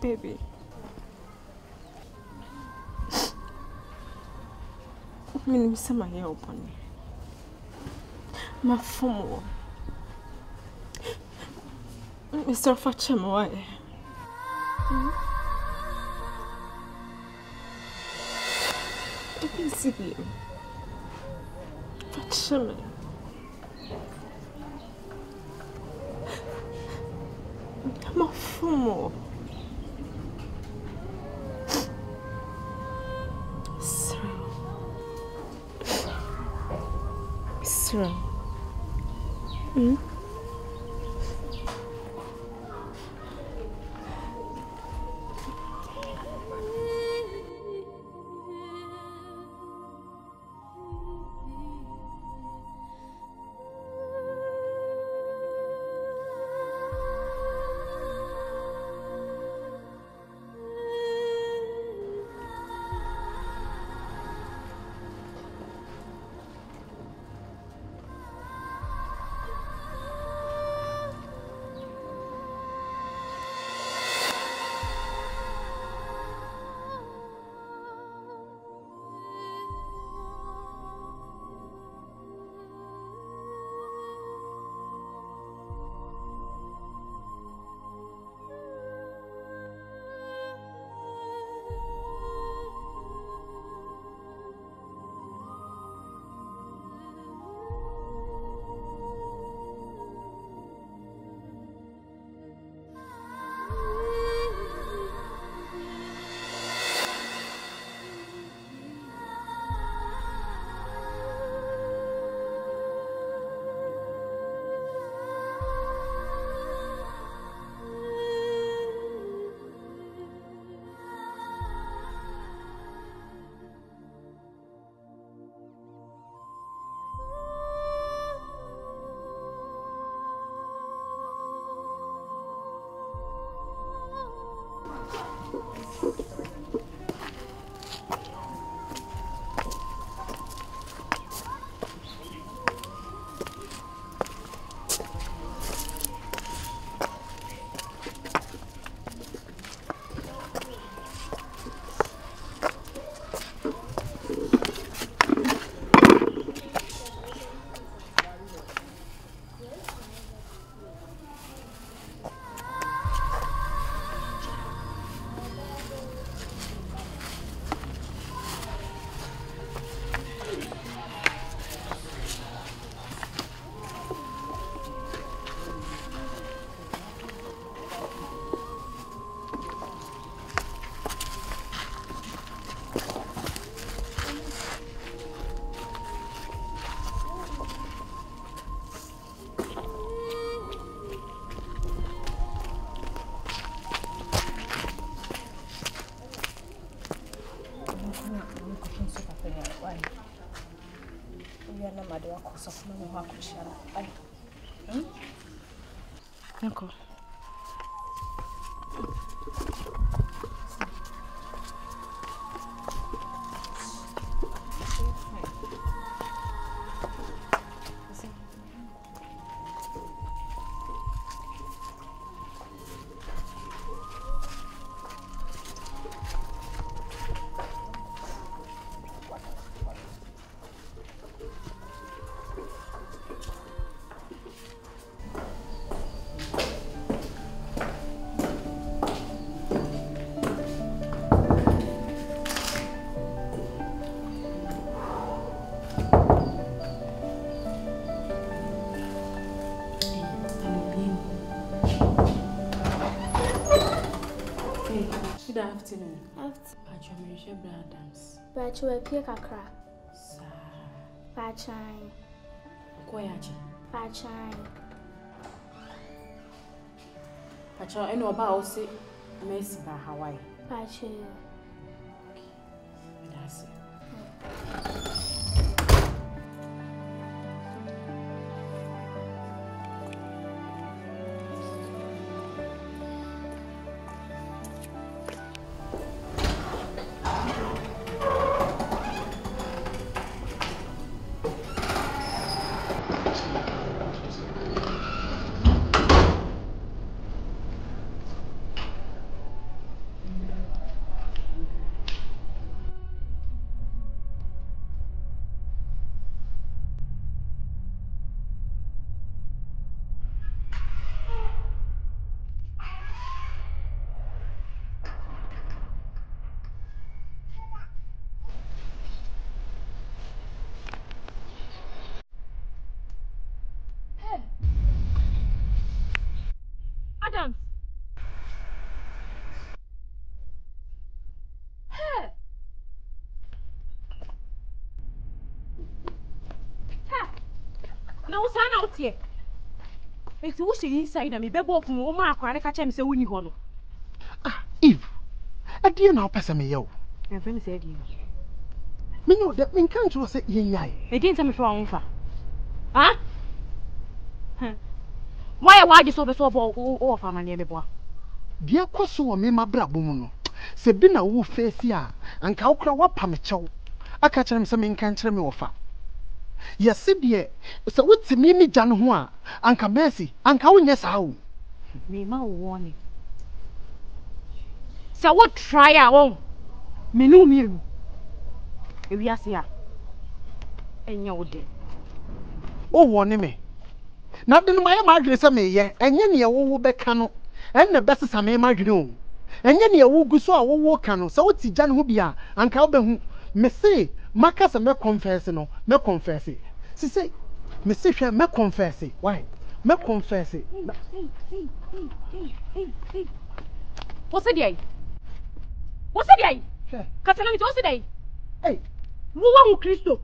Baby. Mimi sema yeye upone. Mafumo. Mr. Fachema wae. Sibi. Fachema. Mafumo. Sir. Nako. Good afternoon. Afternoon. Adams. But you appear kakra. Sir. Pachai. Koyachi. Pachai. Pacha, I know about say Messi by Hawaii. Pachai. That's it. na wo sa na wo tie eti wo se inside na me bebo fun wo ma akwa ne ka che me se woni ho no Eve adie na opese me ye o en fe me se adie me no de me kan tro se ye nyai e din se me fa won fa ha why why you so be so bo o fa ma ne me bo dia kwaso o me mabra bomu no se bi na wo face a anka wokra wapa me chew aka kire me se me kan kire me wo fa yesi de se wotimi ni gya no ho a anka Mercy anka wonye saa o me ma wo ni se wo try a won me no miru e wi ase a enya wo de o woni me na de no ma ye ma adwene se me ye enye ne ye wo beka no enne besesa me ma adwene o enye ne ye wo gu so a wo ka no se woti gya no ho bia anka wo behu me se maka se me confess no me confess si say me se hwe me confess why me confess hey. What's it day? What's it day? Katana mi what's it day? Hey, wo wa Kristo.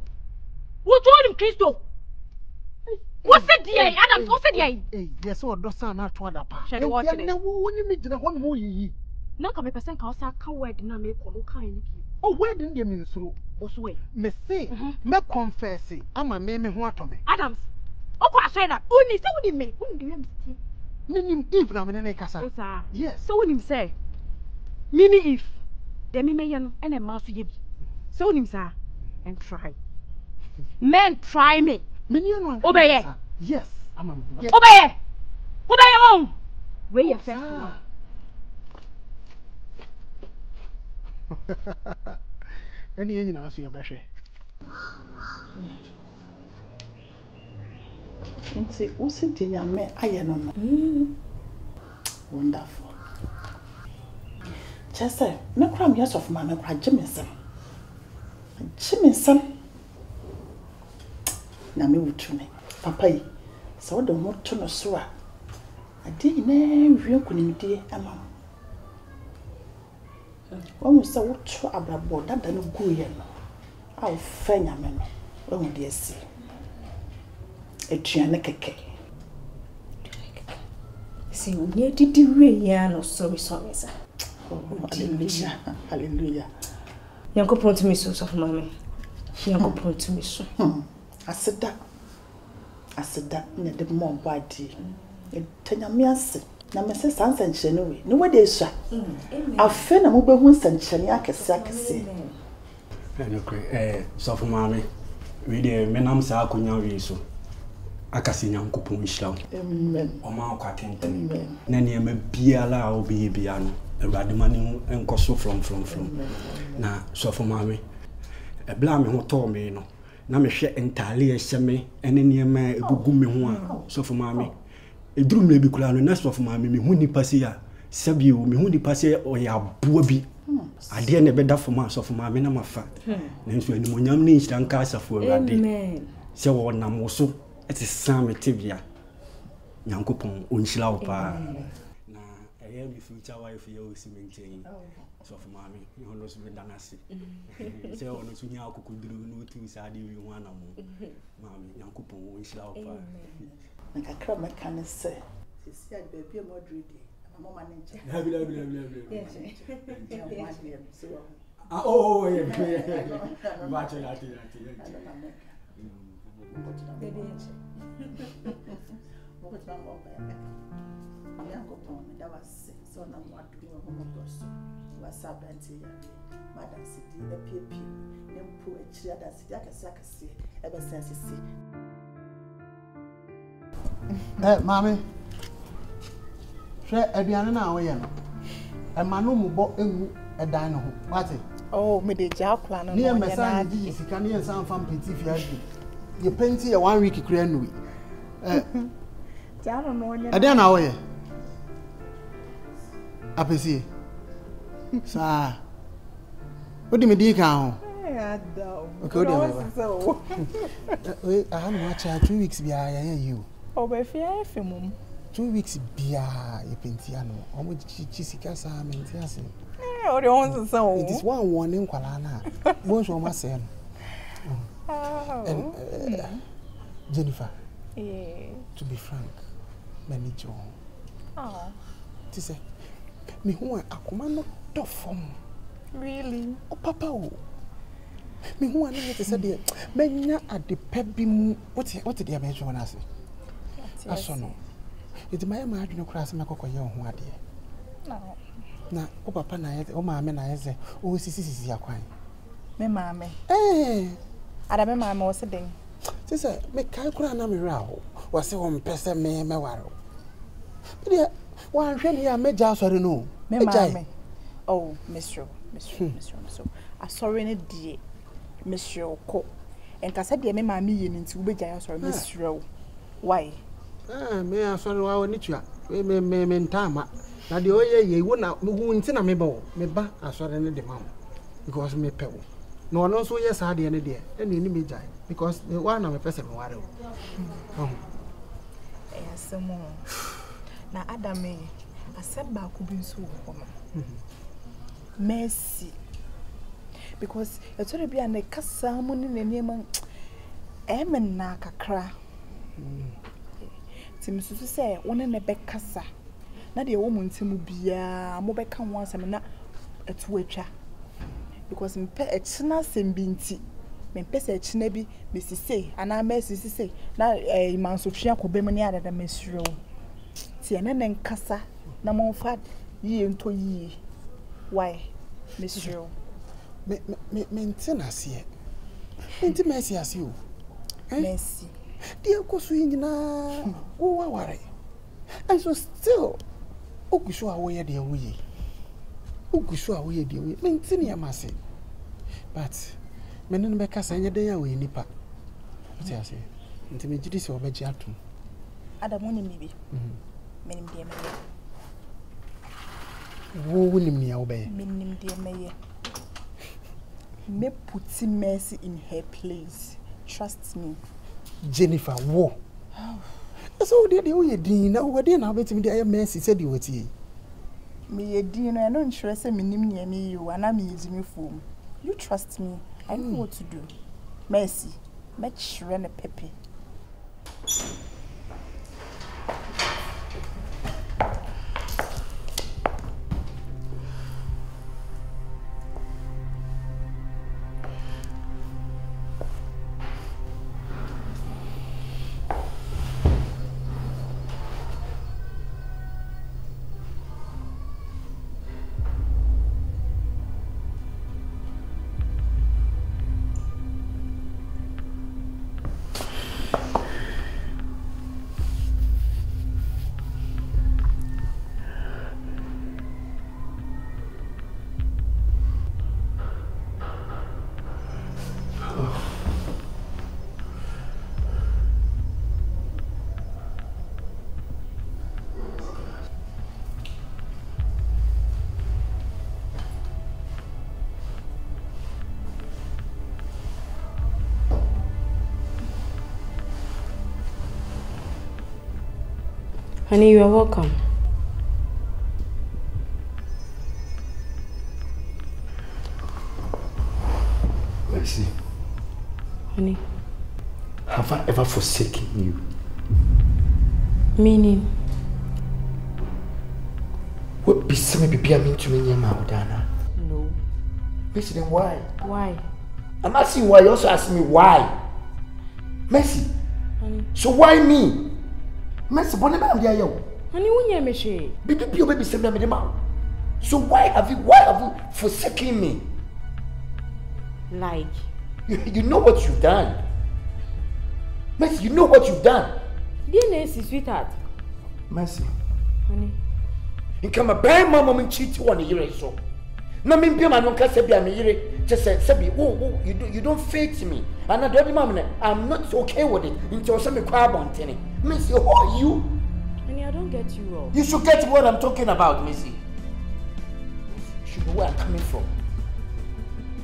Wo join Kristo. What's it day? Adam, what's it day? Hey, yes, what does na to ada pa. Shall we watch it? Na wo ni mi gina ho mo yi. Na ka me person ka o sa ka word na me ko no kan ni. Oh, word ndi mi nsuro. Oswe. Me say, me confess ama me ho atome. Adams. Oko aswe na. Oni se woni me. Woni de me ti. Nim Eve na me ne kasa. Yes. So woni say. Mimi if. De me ye no ene ma so ye bi. So woni sa. And try. Men try me. Me ni no. Obey. Yes, ama. Obey. Obey on. Where you first. Any engine na so ye behwe. Nti usi di nyame aye no no. Wonderful. Chese, me kra me yes of ma me kra Jimison. Jimison. Na me wutu me. Papa yi, se wo de mo to no so a. Ade na wi kunimdie ama. Wo se wo to abrabo dada no guye no. A wo fa nyame no. Wo de asi. Etuane keke. See, we did the way, no, sorry, sir. Hallelujah. Hallelujah. Yanko point to me, so of mammy. Yanko point to me, so. I said that, near the more body. Tell me, I said, now, Mrs. Sanson, Chenui, no way they shall. I'll fend a mobile wounds and Cheniaka Saxy. So for mammy, we the menam Sakunya Riso. Akasi nyankopon nhyira. Amen. Oma kwatenten. Amen. Na ne ma biala obi bia no. Awurade ma ne enkoso from. Na so for mame. E bla me ho to me no. Na me hwe entale e hye me ene ne ma egugu me ho a. So for mame. Eduru me bi kula no na so for mame me hu nipa se ya. Sabi o me hu nipa se o ya boa bi. Ade ne beda for ma so for mame na mafa. Na nso animonyam ne nhyira nka asafo Awurade. Amen. Se wo nam so it is Sam Tibia. Yankupon unshila pa. Na I am future wife you see maintain. So for mammy, you know, danasi. Say on to Yaku could do no two side you one mammy, Yankupon unshila pa. Like a crab, I can say, see, I'd be a more greedy. I'm a manager. Oh, yeah. Mommy, share a piano now. A man who bought a dino. What? Oh, me the job plan. Near my son, you can hear some from Petit. You paint a 1 week Korean week. I don't know. I see. Sir, what do you mean? I haven't watched 2 weeks behind you. Oh, but if you 2 weeks behind you paintiano, how much Jessica Sam and Tiasin? It is one warning, Kalana. Bonjour, my son. Jennifer, To be frank, many joy. Oh. To say, me who are Akumano Toffom. Really? Oh, Papa. Me who are not to say, dear, Menya at the Pebby. What did the American one say? I saw no. It's my margin class, my cocoa young one, dear. No. Now, oh, Papa, oh, mamma, I say, oh, this your crying. Me, mamma. Eh, I don't remember what's the thing. Sister, make Kalkura Namiro was a one person, me, Mewaro. Dear, one really a major, sorry, no. Me, mamma. Oh, Mr. I saw in a dear. Mr. Co. And Casadia, me, mammy, into Beja, sorry, Mr. Why? May I sorry, I will need you. We may tama. Now the oye ye would not move in me bow, me ba, I saw any demand. Because me pebble. No one also yes, I did any day, and in me die. Because the one of a person, whatever. Yes, some more. Now, Adam, I said back could be so woman. Mercy. Because it's already be an a cassa money in the name Emen Nakakra. Tim to say, one in a back cassa. Not the woman to be a mobile once and not a twitcher. Because in pet a china same binti. Me pese chinebi Mrs. say, and I messy say, now a man so she could be many other than Miss Row. See an end cassa, no more fat ye into ye. Why, Miss Row? Maintenance here. Intimacy as you. Mercy. Dear Coswina, oh, worry. And so still, Okusua away, dear we. Okusua away, dear we. Maintain your massy. But. Men make us any day away, Nippa. What I say? Intimidity or Bejatum. Ada money, maybe. Meaning, dear Mayor. Who will me obey? Meaning, dear Mayor. May put some mercy in her place. Trust me. Jennifer, whoa. So, dear, you dean, now what then I'll bet me the mercy said you would see. Me a dean, I don't trust me, near me, you, and I'm using your phone. You trust me. I know what to do. Mercy, match run a peppy. Honey, you are welcome. Mercy. Honey. Have I ever forsaken you? Meaning? What be some baby I mean to me, Maudana? No. Mercy, then why? Why? I'm asking why, you also ask me why. Mercy. Honey. So why me? Mercy, but never am yo. Honey, when you me she? Baby, send me the mouth. So why have you forsaken me? Like? You know what you've done. Mercy, you know what you've done. DNA, sweetheart. Mercy. Honey. You come a bad mama and cheat you on a year so. No, me be man, can't say be a year. Just say, you don't faith me. And I don't remember. I'm not okay with it until some crab on tenny. Missy, who are you? Honey, I don't get you wrong. You should get what I'm talking about, Missy. You should know where I'm coming from.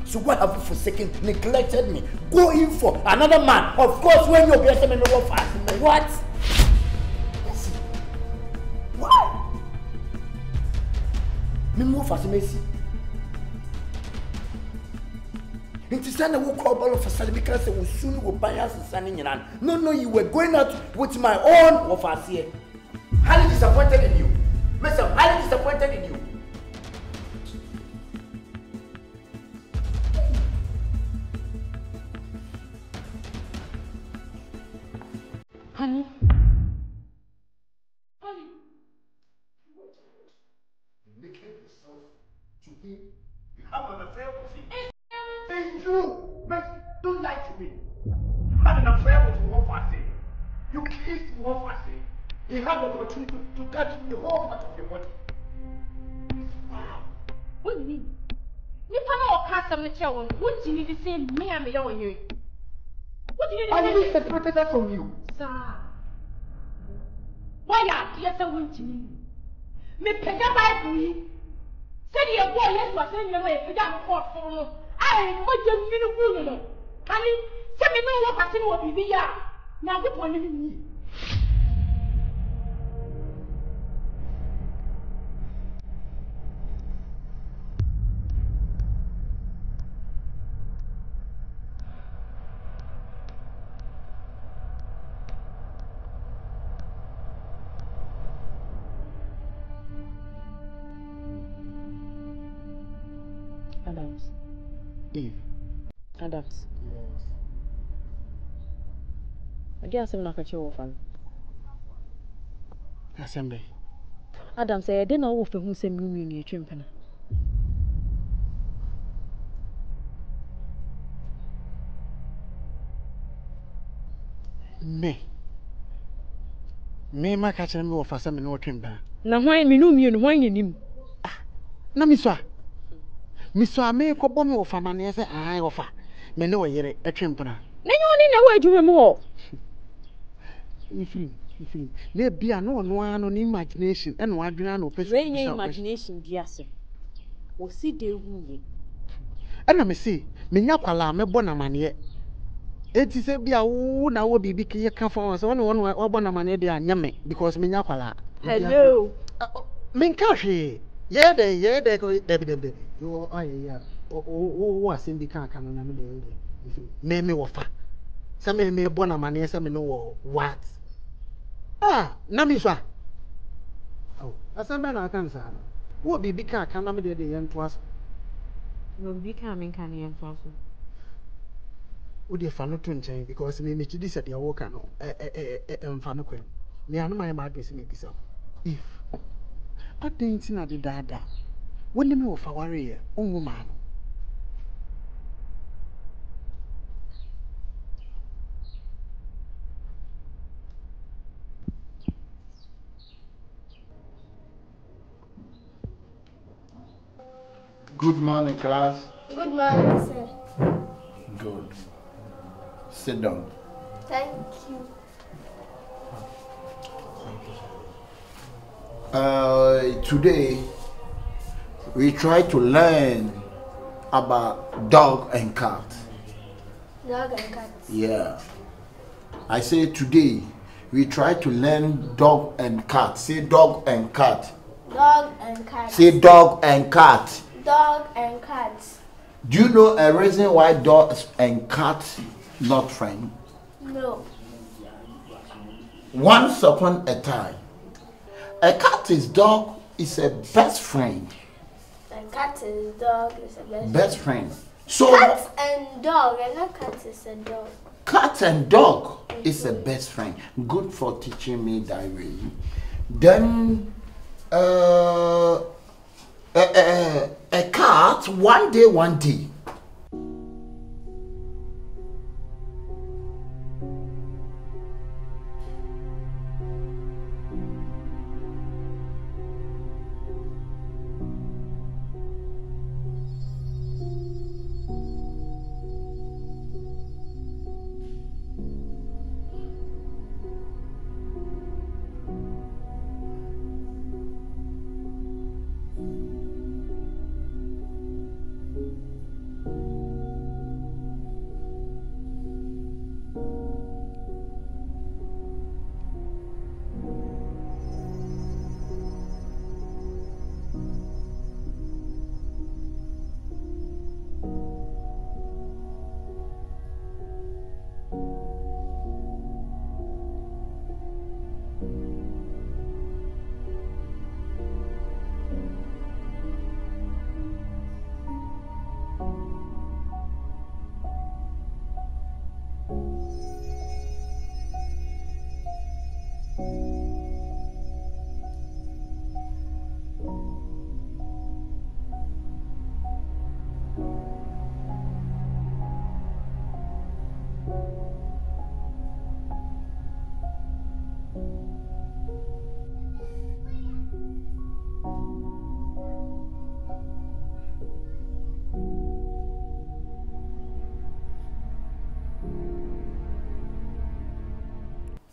So why have you forsaken, neglected me, going for another man? Of course, when you're blessed, me no fast. What? Missy, why? Me move fast, Missy. Inti sana wo call ball for sale because we soon go buy us standing in. No, you were going out with my own offers here. Highly disappointed in you. Mister, highly disappointed in you. Honey. It's true, but don't lie to me. I'm an affair with Wofasi. You kissed Wofasi. He had the opportunity to touch the whole part of your body. What do you mean? You can't cast some show. What do you need to say? Me, I'm your here. What do you need to say? I really separated that from you. Sir. Why are you so willing to me? Me pick up my boy. Say your boy, yes, was saying your way, pick up court for no. I want you to know. Honey, tell me no what I think will be here. Now, good one in me. Adams. Eve. Adams. Yes. I guess I'm not going to fan. Assembly. Adams said, I didn't know if you send me in your chimpana. Me ma catch me of assembly no chimpa. Now, why me no me and why in him? Na miswa me ko bɔ me wo fa mane sɛ ai wo fa me ne wo yere atwempena Na you na wa adwuma mo. Ifin na bia no no ano ni imagination ɛna wadwena na opɛ Rain imagination bi ase. Wo si de hu ye. ɛna me se me nya kwala me bɔ na mane eti sɛ bia wo na wo bibi ke ka fa so no wo bɔ na mane de anya me because me nya kwala. Hello. Me nka hwe ye de ko de yo aye ya o asem bi kan kan na me de me wo fa sɛ me bɔ na mane sɛ me no wo what na mi so asem be na kan sa wo bibi kan na me de ye nto aso No bi kan me kan ye nto aso. wo de fa no to nkyɛn because me chi di sɛ de wo kan no mfa no kwan me anu my ma adwese me bisa if adenti na de dada woni me wo fa ware ye onwo ma no. Good morning, class. Good morning, sir. Good. Sit down. Thank you. Today, we try to learn about dog and cat. Dog and cat. Yeah. I say today, we try to learn dog and cat. Say dog and cat. Dog and cat. Say dog and cat. Dog and cat. Do you know a reason why dogs and cats not friends? No. Once upon a time, a cat is dog is a best friend. A cat is dog is a Best friend. So cat and dog, and a cat is a dog. cat and dog is a best friend. Good for teaching me that way. Then a cat one day.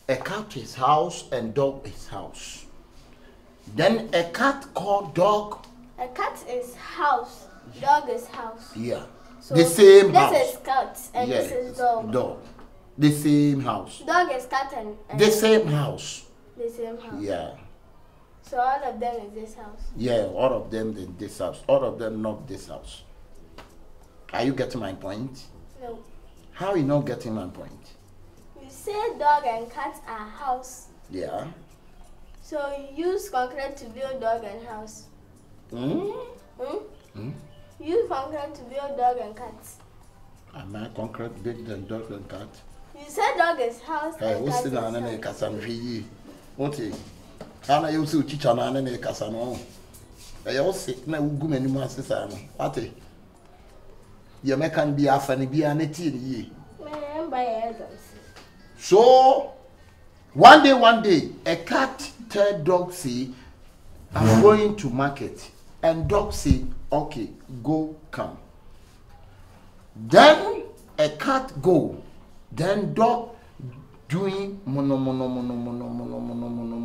A cat is house and dog is house. Then a cat called dog. A cat is house. Dog is house. Yeah. So the same house. This is cat and Yeah, this is dog. Dog. The same house. Dog is cat and The same house. the same house. Yeah. So all of them is this house. Yeah, all of them in this house. All of them not this house. Are you getting my point? No. How are you not getting my point? You say dog and cat are house. Yeah. So you use concrete to build dog and house. Hmm? Use concrete to build dog and cat. Am I concrete big than dog and cat? You said dog is house Hey, and what's cat the is name house. of Cassan Fee? What is Anna you see teacher and a Cassano? I also na ugum anymore sister. What is your can be a funny be an 18 year. Man, by exams. So one day, a cat tell dog say, I'm going to market. And dog say, okay, go come. Then a cat go. Then dog doing mono.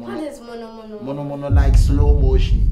What is mono? Mono like slow motion.